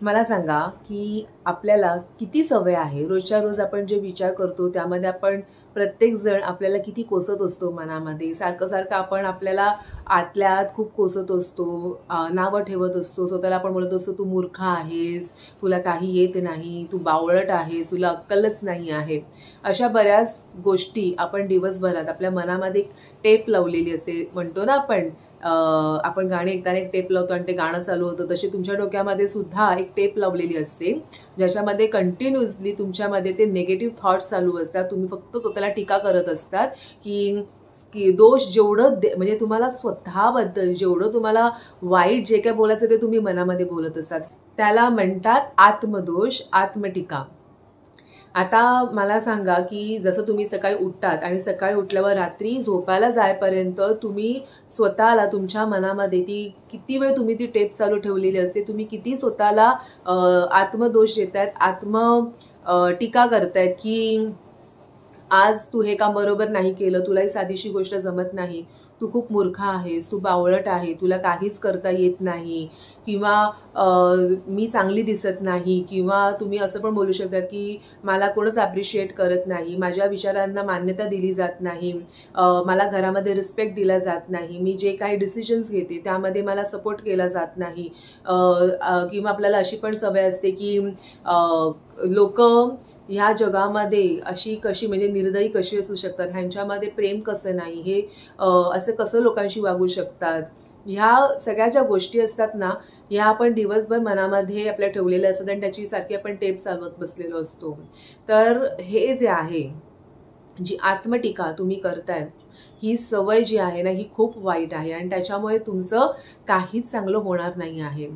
मला सांगा की आपल्याला किती सवय आहे रोजच्या रोज आपण जे विचार करतो त्यामध्ये आपण प्रत्येक जण आपल्याला किती कोसत असतो मनामध्ये सारखं सारखं आपण आपल्याला आतल्या आत खूप कोसत असतो नावं ठेवत असतो स्वतःला आपण बोलत असतो तू मूर्ख आहेस तुला काही येत नाही तू बावळट आहेस तुला अक्कलच नाही आहे अशा बऱ्याच गोष्टी आपण दिवसभरात आपल्या मनामध्ये टेप लावलेली असते म्हणतो ना आपण गाणी ऐकताना एक टेप लावतो आणि ते गाणं चालू होतं तशी तुमच्या डोक्यामध्ये सुद्धा एक टेप लावलेली असते ज्याच्यामध्ये कंटिन्युअसली तुमच्यामध्ये ते निगेटिव्ह थॉट्स चालू असतात तुम्ही फक्त स्वतःला टीका करत असतात की दोष जेवढं म्हणजे तुम्हाला स्वतःबद्दल जेवढं तुम्हाला वाईट जे काय बोलायचं ते तुम्ही मनामध्ये बोलत असतात त्याला म्हणतात आत्मदोष आत्मटीका। आता मला सांगा की जसं तुम्ही सकाळी उठतात आणि सकाळी उठल्यावर रात्री झोपायला जायपर्यंत तुम्ही स्वतःला तुमच्या मनामध्ये ती किती वेळ तुम्ही ती टेप चालू ठेवलेली असते तुम्ही किती स्वतःला आत्मदोष देतायत टीका करतायत की आज तू हे काम बरोबर नाही केलं तुला ही साधीशी गोष्ट जमत नाही तू खूप मूर्ख आहेस तू बावळट आहे तुला काहीच करता येत नाही किंवा मी चांगली दिसत नाही किंवा तुम्ही असं पण बोलू शकतात की मला कोणच ॲप्रिशिएट करत नाही माझ्या विचारांना मान्यता दिली जात नाही मला घरामध्ये रिस्पेक्ट दिला जात नाही मी जे काही डिसिजन्स घेते त्यामध्ये मला सपोर्ट केला जात नाही किंवा आपल्याला अशी पण सवय असते की लोक ह्या जगामध्ये अशी कशी म्हणजे निर्दयी कशी असू शकतात ह्यांच्यामध्ये प्रेम कसं नाही हे असं कसं लोकांशी वागू शकतात ह्या सगळ्या ज्या गोष्टी असतात ना ह्या आपण दिवसभर मनामध्ये आपल्या ठेवलेल्या असतात आणि त्याची सारखी आपण टेप चालवत बसलेलो असतो। तर हे जे आहे जी आत्मटीका तुम्ही करताय ही सवय जी आहे ना ही खूप वाईट आहे आणि त्याच्यामुळे तुमचं काहीच चांगलं होणार नाही आहे।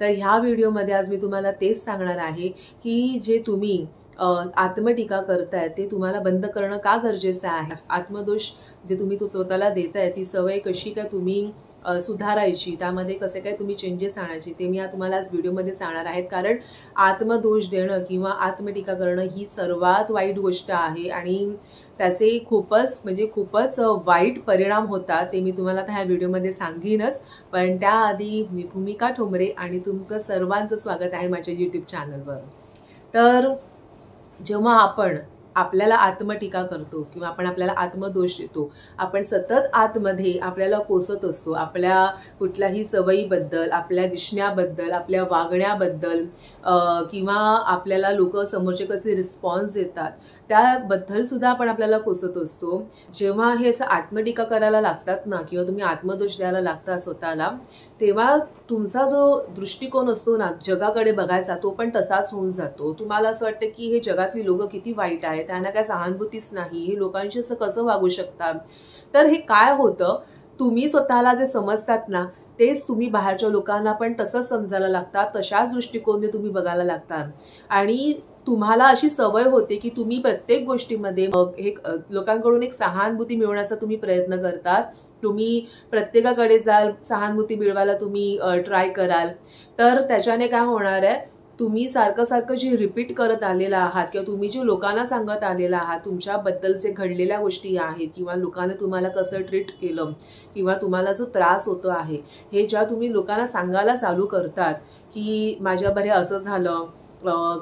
तर ह्या व्हिडिओमध्ये आज मी तुम्हाला तेच सांगणार आहे की जे तुम्ही आत्मटीका करताय ते तुम्हाला बंद करणं का गरजेचं आहे आत्मदोष जे तुम्ही स्वतःला देताय ती सवय कशी काय तुम्ही सुधारायची त्यामध्ये कसे काय तुम्ही चेंजेस आणायचे ते मी तुम्हाला आज व्हिडिओमध्ये सांगणार आहेत कारण आत्मदोष देणं किंवा आत्मटीका करणं ही सर्वात वाईट गोष्ट आहे आणि त्याचे खूपच वाईट परिणाम होतात ते मी तुम्हाला ह्या व्हिडिओमध्ये सांगीनच पण त्याआधी मी भूमिका ठोंबरे आणि तुमचं सर्वांचं स्वागत आहे माझ्या यूट्यूब चॅनलवर। तर जेव्हा आपण आपल्याला आत्मटीका करतो किंवा आपण आपल्याला आत्मदोष देतो आपण सतत आतमध्ये आपल्याला कोसत असतो आपल्या कुठल्याही सवयीबद्दल आपल्या दिसण्याबद्दल आपल्या वागण्याबद्दल किंवा आपल्याला लोक समोरचे कसे रिस्पॉन्स देतात त्याबद्दल सुद्धा आपण आपल्याला कोसत असतो। जेव्हा हे असं आत्मटीका करायला लागतात ना किंवा तुम्ही आत्मदोष द्यायला लागता स्वतःला तेव्हा तुमचा जो दृष्टिकोन असतो ना जगाकडे बघायचा तो पण तसाच होऊन जातो। तुम्हाला असं वाटतं की हे जगातली लोक किती वाईट आहेत त्यांना काय सहानुभूतीच नाही हे लोकांशी असं कसं वागू शकतात। तर हे काय होतं तुम्ही स्वतःला जे समजतात ना तेच तुम्ही बाहेरच्या लोकांना पण तसंच समजायला लागतात तशाच दृष्टिकोनाने तुम्ही बघायला लागतात आणि तुम्हाला अशी सवय होते की तुम्ही प्रत्येक गोष्टीमध्ये लोकांकडून एक सहानुभूती मिळवण्याचा तुम्ही प्रयत्न करतात तुम्ही प्रत्येकाकडे जाल सहानुभूती मिळवायला तुम्ही ट्राय कराल तर त्याच्याने काय होणार आहे तुम्ही सारखं जे रिपीट करत आलेला आहात किंवा तुम्ही जे लोकांना सांगत आलेला आहात तुमच्याबद्दल जे घडलेल्या गोष्टी आहेत किंवा लोकांनी तुम्हाला कसं ट्रीट केलं किंवा तुम्हाला जो त्रास होतो आहे हे ज्या तुम्ही लोकांना सांगायला चालू करतात की माझ्याबरे असं झालं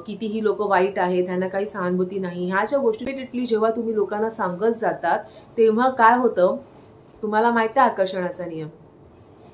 कितीही लोक वाईट आहेत त्यांना काही सहानुभूती नाही ह्या ज्या गोष्टी जेव्हा तुम्ही लोकांना सांगत जातात तेव्हा काय होतं तुम्हाला माहिती आहे आकर्षणाचा नियम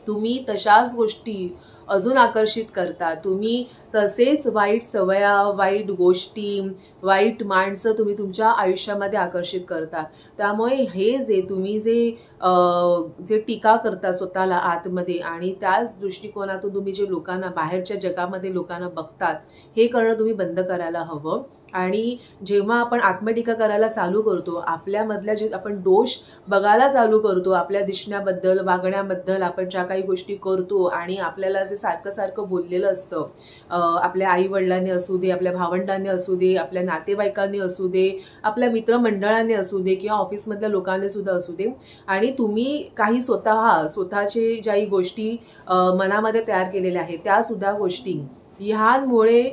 तुम्ही तशाच गोष्टी अजून आकर्षित करता तुम्ही तसेच वाईट सवया वाईट गोष्टी वाईट माणसं तुम्ही तुमच्या आयुष्यामध्ये आकर्षित करता। त्यामुळे हे जे तुम्ही जे टीका करता स्वतःला आतमध्ये आणि त्याच दृष्टिकोनातून तुम्ही जे लोकांना बाहेरच्या जगामध्ये लोकांना बघतात हे करणं तुम्ही बंद करायला हवं। आणि जेव्हा आपण आत्मटीका करायला चालू करतो आपल्यामधल्या जे आपण दोष बघायला चालू करतो आपल्या दिसण्याबद्दल वागण्याबद्दल आपण ज्या काही गोष्टी करतो आणि आपल्याला जे सारखं बोललेलं असतं आपल्या आई वडिलांनी असू दे आपल्या भावंडांनी असू दे आपल्या नातेवाईकांनी असू दे आपल्या मित्रमंडळांनी असू दे किंवा ऑफिसमधल्या लोकांनी सुद्धा असू दे आणि तुम्ही काही स्वतःचे ज्याही गोष्टी मनामध्ये तयार केलेल्या आहेत त्या सुद्धा गोष्टी ह्यांमुळे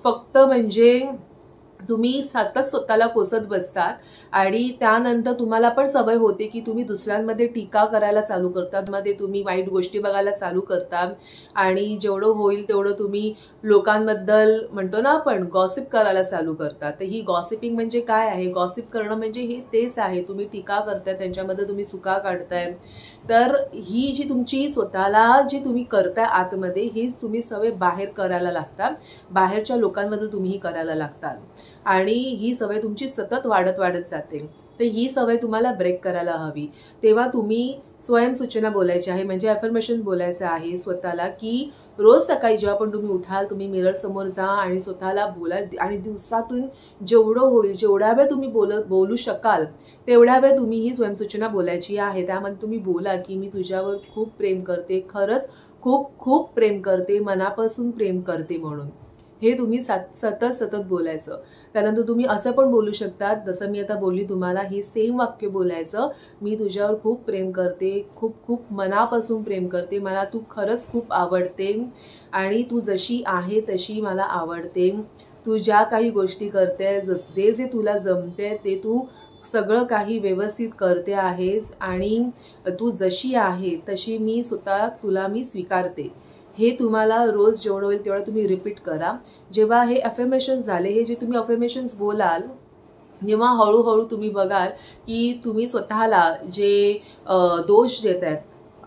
फक्त म्हणजे तुम्ही सतत स्वतःला कोसत बसतात आणि त्यानंतर तुम्हाला पण सवय होते की तुम्ही दुसऱ्यांमध्ये टीका करायला चालू करतात, मध्ये तुम्ही वाईट गोष्टी बघायला चालू करता आणि जेवढं होईल तेवढं तुम्ही लोकांबद्दल म्हणतो ना आपण गॉसिप करायला चालू करता। तर ही गॉसिपिंग म्हणजे काय आहे? गॉसिप करणं म्हणजे हे तेच आहे, तुम्ही टीका करताय, त्यांच्यामध्ये तुम्ही चुका काढताय। तर ही जी तुमची स्वतःला जी तुम्ही करताय आतमध्ये, हीच तुम्ही सवय बाहेर करायला लागतात, बाहेरच्या लोकांबद्दल तुम्ही करायला लागतात आणि ही सवय तुमची सतत वाढत वाढत जाते। तर ही सवय तुम्हाला ब्रेक करायला हवी। तेव्हा तुम्ही स्वयंसूचना बोलायची आहे, म्हणजे अफर्मेशन बोलायचं आहे स्वतःला की रोज सकाळी जेव्हा पण तुम्ही उठाल, तुम्ही मिरर समोर जा आणि स्वतःला बोला आणि दिवसातून जेवढं होईल, जेवढ्या वेळ तुम्ही बोलू शकाल तेवढ्या वेळ तुम्ही ही स्वयंसूचना बोलायची आहे। त्यामध्ये तुम्ही बोला की मी तुझ्यावर खूप प्रेम करते, खरंच खूप खूप प्रेम करते, मनापासून प्रेम करते म्हणून। हे तुम्ही सतत सतत बोलायचं। त्यानंतर तुम्ही असं पण बोलू शकता, जसं मी आता बोलली तुम्हाला, हे सेम वाक्य बोलायचं, मी तुझ्यावर खूप प्रेम करते, खूप खूप मनापासून प्रेम करते, मला तू खरंच खूप आवडते आणि तू जशी आहे तशी मला आवडते, तू ज्या काही गोष्टी करते, जे जे तुला जमते ते तू सगळं काही व्यवस्थित करते आहेस आणि तू जशी आहे तशी मी स्वतः तुला मी स्वीकारते। हे तुम्हाला रोज जेवढं होईल तेवढं तुम्ही रिपीट करा। जेव्हा हे अफर्मेशन्स झाले, हे जे तुम्ही अफर्मेशन्स बोलाल, जेव्हा हळूहळू तुम्ही बघाल की तुम्ही स्वतःला जे दोष देत आहेत,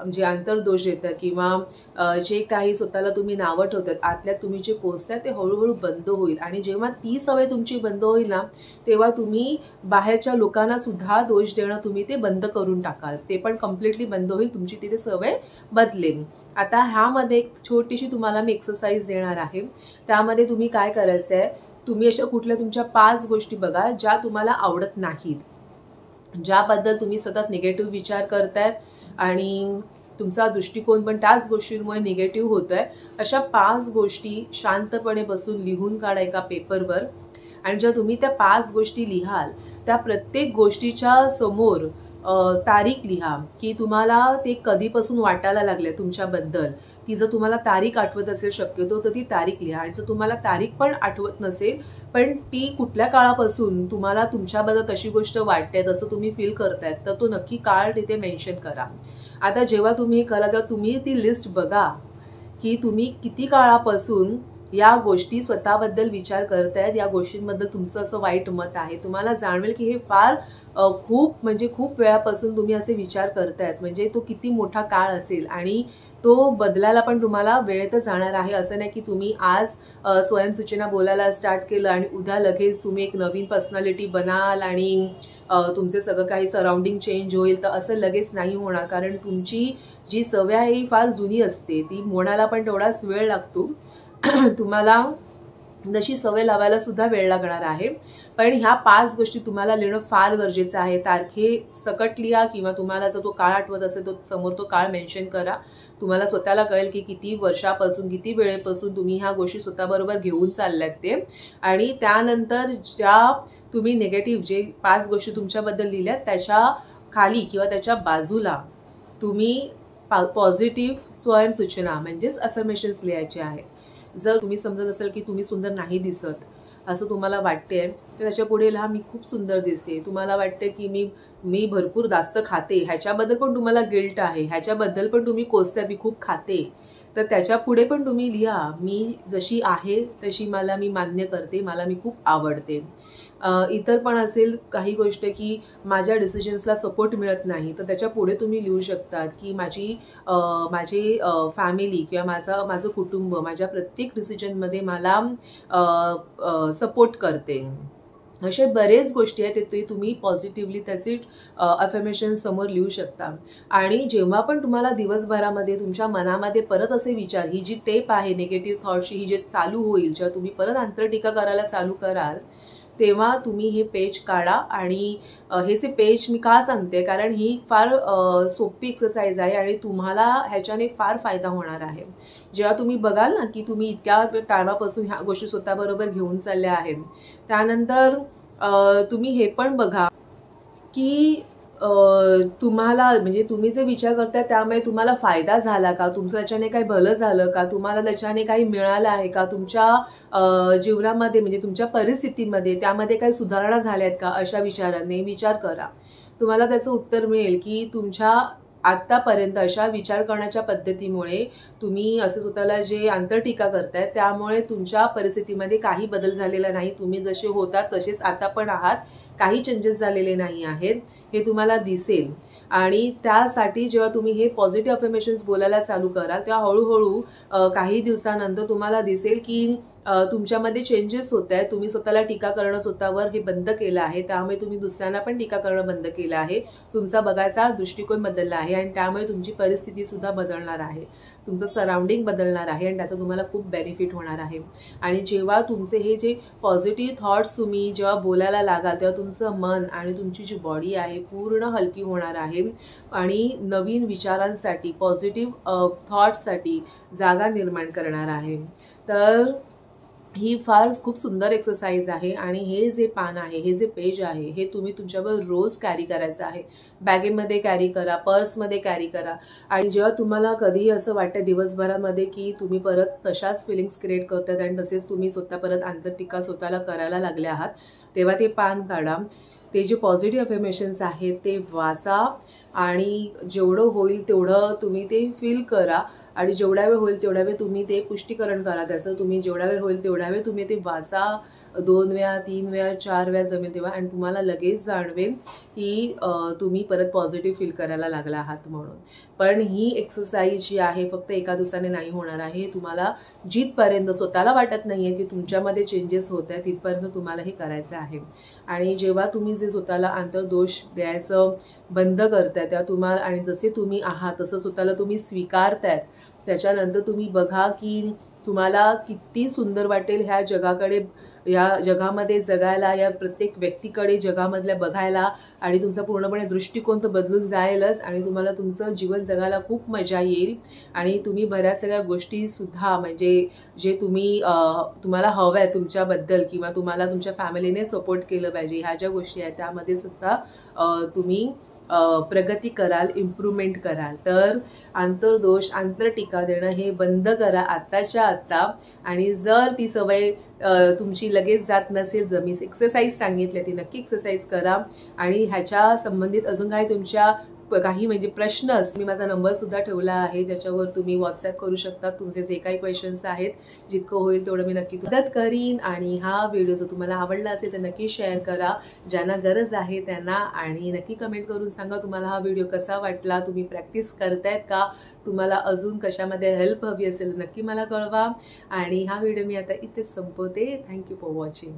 जे अंतर्दोष देतात किंवा जे काही स्वतःला तुम्ही नावं ठेवतात, आतल्यात तुम्ही जे पोचताय ते हळूहळू बंद होईल आणि जेव्हा ती सवय तुमची बंद होईल ना, तेव्हा तुम्ही बाहेरच्या लोकांना सुद्धा दोष देणं तुम्ही ते बंद करून टाकाल, ते पण कम्प्लिटली बंद होईल, तुमची तिथे सवय बदलेल। आता ह्यामध्ये एक छोटीशी तुम्हाला मी एक्सरसाइज देणार आहे। त्यामध्ये तुम्ही काय करायचं आहे, तुम्ही अशा कुठल्या तुमच्या 5 गोष्टी बघा ज्या तुम्हाला आवडत नाहीत, ज्याबद्दल तुम्ही सतत निगेटिव्ह विचार करतायत आणि तुमचा दृष्टिकोन पण त्याच गोष्टींमुळे निगेटिव्ह होतोय। अशा 5 गोष्टी शांतपणे बसून लिहून काढा एका पेपरवर आणि जेव्हा तुम्ही त्या 5 गोष्टी लिहाल, त्या प्रत्येक गोष्टीच्या समोर तारीख लिहा की तुम्हाला ते कधीपासून वाटायला लागले तुमच्याबद्दल। ती जर तुम्हाला तारीख आठवत असेल शक्यतो तर ती तारीख लिहा आणि जर तुम्हाला तारीख पण आठवत नसेल पण ती कुठल्या काळापासून तुम्हाला तुमच्याबद्दल तशी गोष्ट वाटते, जसं तुम्ही फील करतायत, तर तो नक्की काळ तिथे मेन्शन करा। आता जेव्हा तुम्ही हे करा तेव्हा तुम्ही ती लिस्ट बघा की तुम्ही किती काळापासून या गोष्टी स्वतःबद्दल विचार करतायत, या गोष्टींबद्दल तुमचं असं वाईट मत आहे। तुम्हाला जाणवेल की हे फार खूप म्हणजे खूप वेळापासून तुम्ही असे विचार करतायत, म्हणजे तो किती मोठा काळ असेल आणि तो बदलायला पण तुम्हाला वेळ तर जाणार आहे। असं नाही की तुम्ही आज स्वयंसूचना बोलायला स्टार्ट केलं आणि उद्या लगेच तुम्ही एक नवीन पर्सनॅलिटी बनाल आणि तुमचे सगळं काही सराउंडिंग चेंज होईल, तर असं लगेच नाही होणार, कारण तुमची जी सवय आहे ही फार जुनी असते, ती मोडायला पण तेवढाच वेळ लागतो। तुम्हाला जशी सवय लावायला सुद्धा वेळ लागणार आहे, पण ह्या 5 गोष्टी तुम्हाला लिहिणं फार गरजेचं आहे। तारखे सकट लिहा किंवा तुम्हाला जर तो काळ आठवत असेल तर समोर तो काळ मेन्शन करा। तुम्हाला स्वतःला कळेल की किती वर्षापासून, किती वेळेपासून तुम्ही ह्या गोष्टी स्वतःबरोबर घेऊन चालल्यात ते, आणि त्यानंतर ज्या तुम्ही निगेटिव्ह जे 5 गोष्टी तुमच्याबद्दल लिहिल्यात त्याच्या खाली किंवा त्याच्या बाजूला तुम्ही पॉझिटिव्ह स्वयंसूचना म्हणजेच अफर्मेशन्स लिहायचे आहेत। जर तुम्ही समजत असेल की तुम्ही सुंदर नाही दिसत असं तुम्हाला वाटते, तर त्याच्या पुढे लिहा मी खूप सुंदर दिसते। तुम्हाला वाटते की मी भरपूर जास्त खाते, ह्याच्याबद्दल पण तुम्हाला गिल्ट आहे, ह्याच्याबद्दल पण तुम्ही कोसताय मी खूप खाते, तर त्याच्या पुढे पण तुम्ही लिहा मी जशी आहे तशी मी मान्य करते, मला मी खूप आवडते। इतर पण असेल काही गोष्ट की माझ्या डिसिजन्सला सपोर्ट मिळत नाही, तर त्याच्या पुढे तुम्ही लिहू शकतात की माझी फॅमिली किंवा माझं कुटुंब माझ्या प्रत्येक डिसिजनमध्ये मला सपोर्ट करते। असे बरेच गोष्टी आहेत ते तुम्ही पॉझिटिव्हली त्याचे अफर्मेशन समोर लिहू शकता। आणि जेव्हा पण तुम्हाला दिवसभरामध्ये तुमच्या मनामध्ये परत असे विचार, ही जी टेप आहे निगेटिव्ह थॉट्सची ही जे चालू होईल, जेव्हा तुम्ही परत अंतर्टीका करायला चालू कराल, तेव्हा तुम्ही हे पेज काढा। आणि हे जे पेज मी का सांगते, कारण ही फार सोपी एक्सरसाइज आहे आणि तुम्हाला ह्याच्याने फार फायदा होणार आहे। जेव्हा तुम्ही बघाल ना की तुम्ही इतक्या टायमापासून ह्या गोष्टी स्वतःबरोबर घेऊन चालल्या आहेत, त्यानंतर तुम्ही हे पण बघा की तुम्हाला म्हणजे तुम्ही जे विचार करताय त्यामुळे तुम्हाला फायदा झाला का, तुमचं त्याच्याने काही भलं झालं का, तुम्हाला त्याच्याने काही मिळालं आहे का, तुमच्या जीवनामध्ये म्हणजे तुमच्या परिस्थितीमध्ये त्यामध्ये काही सुधारणा झाल्या आहेत का, अशा विचाराने विचार करा. तुम्हाला त्याचं उत्तर मिळेल की तुमच्या आत्तापर्यंत अशा विचार करण्याच्या पद्धतीमुळे तुम्ही असं स्वतःला जे अंतर्टीका करताय त्यामुळे तुमच्या परिस्थितीमध्ये काही बदल झालेला नाही. तुम्ही जसे होतात तसेच आता पण आहात, काही चेंजेस झालेले नाही आहेत, हे तुम्हाला दिसेल. आणि त्यासाठी जेव्हा तुम्ही हे पॉझिटिव्ह अफर्मेशन्स बोलायला चालू कराल तेव्हा हळूहळू काही दिवसानंतर तुम्हाला दिसेल की तुमच्यामध्ये चेंजेस होत आहेत. तुम्ही स्वतःला टीका करणं स्वतःवर हे बंद केलं आहे, त्यामुळे तुम्ही दुसऱ्यांना पण टीका करणं बंद केलं आहे. तुमचा बघायचा दृष्टिकोन बदलला आहे आणि त्यामुळे तुमची परिस्थिती सुद्धा बदलणार आहे, तुमचं सराउंडिंग बदलणार आहे आणि त्याचा तुम्हाला खूप बेनिफिट होणार आहे. आणि जेव्हा तुमचे हे जे पॉझिटिव्ह थॉट्स तुम्ही जेव्हा बोलायला लागाल तेव्हा तुमचं मन आणि तुमची जी बॉडी आहे पूर्ण हलकी होणार आहे आणि नवीन विचारांसाठी पॉझिटिव्ह थॉट्ससाठी जागा निर्माण करणार आहे. तर ही फार खूप सुंदर एक्सरसाइज आहे आणि हे जे पान आहे, हे जे पेज आहे, हे तुम्ही तुमच्याबरोबर रोज कॅरी करायचं आहे. बॅगेमध्ये कॅरी करा, पर्समध्ये कॅरी करा. आणि जेव्हा तुम्हाला कधीही असं वाटतं दिवसभरामध्ये की तुम्ही परत तशाच फिलिंग्स क्रिएट करतात आणि तसेच तुम्ही स्वतः परत आंतरटीका स्वतःला करायला लागले आहात, तेव्हा ते पान काढा. ते जे पॉझिटिव्ह अफर्मेशन्स आहेत ते वाचा आणि जेवढं होईल तेवढं तुम्ही ते फील करा आणि जेवढा वेळ होईल तेवढा वेळ तुम्ही ते पुष्टीकरण करा त्याचं. तुम्ही जेवढा वेळ होईल तेवढा वेळ तुम्ही ते वाचा, 2 वेळा 3 वेळा 4 वेळा जमेल तेव्हा, आणि तुम्हाला लगेच जाणवेल की तुम्ही परत पॉझिटिव्ह फील करायला लागला आहात म्हणून. पण ही एक्सरसाइज जी आहे फक्त एका दिवसाने नाही होणार आहे. तुम्हाला जिथपर्यंत स्वतःला वाटत नाही आहे की तुमच्यामध्ये चेंजेस होत आहेत तिथपर्यंत तुम्हाला हे करायचं आहे. आणि जेव्हा तुम्ही जे स्वतःला आंतरदोष द्यायचं बंद करताय तेव्हा तुम्हाला, आणि जसे तुम्ही आहात तसं स्वतःला तुम्ही स्वीकारतायत, त्याच्यानंतर तुम्ही बघा की तुम्हाला किती सुंदर वाटेल ह्या जगाकडे, या जगामध्ये जगायला, या प्रत्येक व्यक्तीकडे जगामधल्या बघायला. आणि तुमचा पूर्णपणे दृष्टिकोन तर बदलून जाईलच आणि तुम्हाला तुमचं जीवन जगायला खूप मजा येईल. आणि तुम्ही बऱ्याच सगळ्या गोष्टीसुद्धा म्हणजे जे तुम्हाला हवं आहे तुमच्याबद्दल किंवा तुम्हाला तुमच्या फॅमिलीने सपोर्ट केलं पाहिजे, ह्या ज्या गोष्टी आहेत त्यामध्ये सुद्धा तुम्ही प्रगती कराल, इम्प्रूव्हमेंट कराल. तर आंतरदोष, आंतरटीका देणं हे बंद करा आत्ताच्या आत्ता. आणि जर ती सवय तुमची लगेच जात नसेल, जर मी एक्सरसाइज सांगितली ती नक्की एक्सरसाइज करा. आणि ह्याच्या संबंधित अजून काही तुमच्या काही म्हणजे प्रश्न असतील, मी माझा नंबर सुद्धा ठेवला आहे ज्याच्यावर तुम्ही व्हॉट्सॲप करू शकता. तुमचे जे काही क्वेश्चन्स आहेत जितकं होईल तेवढं मी नक्की मदत करीन. आणि हा व्हिडिओ जर तुम्हाला आवडला असेल तर नक्की शेअर करा ज्यांना गरज आहे त्यांना. आणि नक्की कमेंट करून सांगा तुम्हाला हा व्हिडिओ कसा वाटला, तुम्ही प्रॅक्टिस करतायत का, तुम्हाला अजून कशामध्ये हेल्प हवी असेल नक्की मला कळवा. आणि हा व्हिडिओ मी आता इथेच संपवते. Thank you for watching.